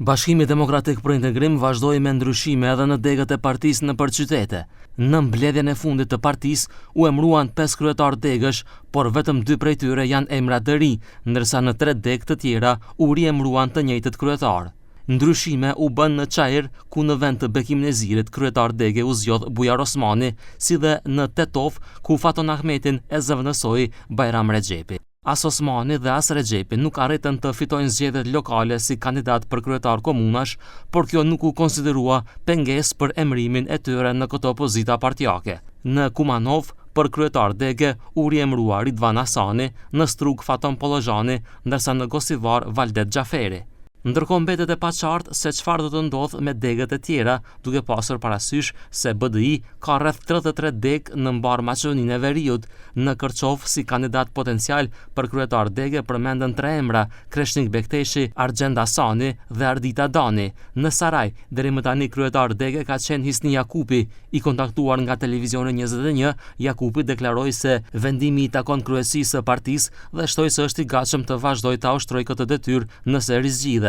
Bashkimi Demokratik për Integrim vazhdoi me ndryshime edhe në degët e partisë nëpër qytete. Në mbledhjen e fundit të partisë u emëruan 5 kryetar degësh, por vetëm 2 prej tyre janë emra të ri, ndërsa në 3 degë të tjera u riemëruan të njëjtët kryetar. Ndryshime u bën në Çajër, ku në vend të Bekim Nezirit kryetar dege u zgjodh Bujar Osmani, si dhe në Tetov, ku Faton Ahmetin e zëvendësoi Bajram Rexhepi. As Osmani dhe as Rexhepi nuk arritën të fitojnë zgjedhjet lokale si kandidat për kryetar komunash, por kjo nuk u konsiderua pengesë për emërimin e tyre në këto pozita partijake. Në Kumanov, për kryetar dege u riemërua Ridvan Hasani, në Strug Faton Pollozhani, ndërsa në Gosivar Valdet Xhaferi. Ndërkohë mbetet e paqartë se çfarë do të ndodhë me degët e tjera, duke pasur parasysh se BDI ka rreth 33 degë në mbar Maqedoninë e Veriut. Në Kërçov, si kandidat potencial për kryetar dege përmenden 3 emra: Kreshnik Bekteshi, Argjend Hasani dhe Ardita Dani. Në Saraj, deri më tani kryetar dege ka qenë Hisni Jakupi. I kontaktuar nga Televizioni 21, Jakupi deklaroi se vendimi i takon kryesisë së partisë dhe shtoi se është i gatshëm të vazhdojë ta ushtrojë këtë detyrë nëse rizgjidhet.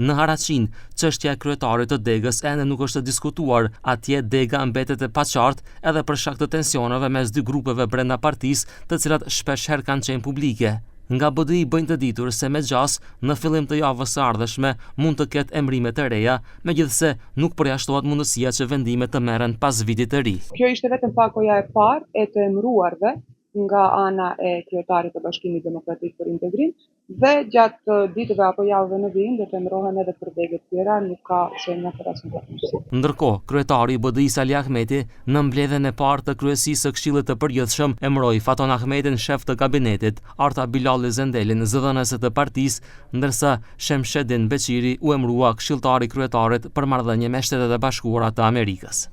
Në Haraçin, çështja e kryetarit të degës ende nuk është diskutuar. Atje dega mbetet e paqartë edhe për shkak të tensioneve mes dy grupeve brenda partisë, të cilat shpeshherë kanë qenë publike. Nga BDI bëjnë të ditur se me gjas, në fillim të javës së ardhshme mund të ketë emrime të reja, megjithse nuk përjashtohet mundësia që vendimet të merren pas vitit të ri. Kjo ishte vetëm pakoja e parë e të emëruarve nga ana e kryetarit të Bashkimit Demokratik për Integrim, dhe gjatë ditëve apo javëve në vijim do të emërohen edhe për degët tjera, nuk ka shenja për asnjë. Ndërkohë, kryetari i BDI-s Ali Ahmeti në mbledhjen e parë të kryesisë së Këshillit të Përgjithshëm emëroi Faton Ahmetin shef të kabinetit, Arta Bilali Zendelin zëdhënëse të partisë, ndërsa Shemshedin Beqiri u emërua këshilltar i kryetarit për marrëdhënie me Shtetet e Bashkuara të Amerikës.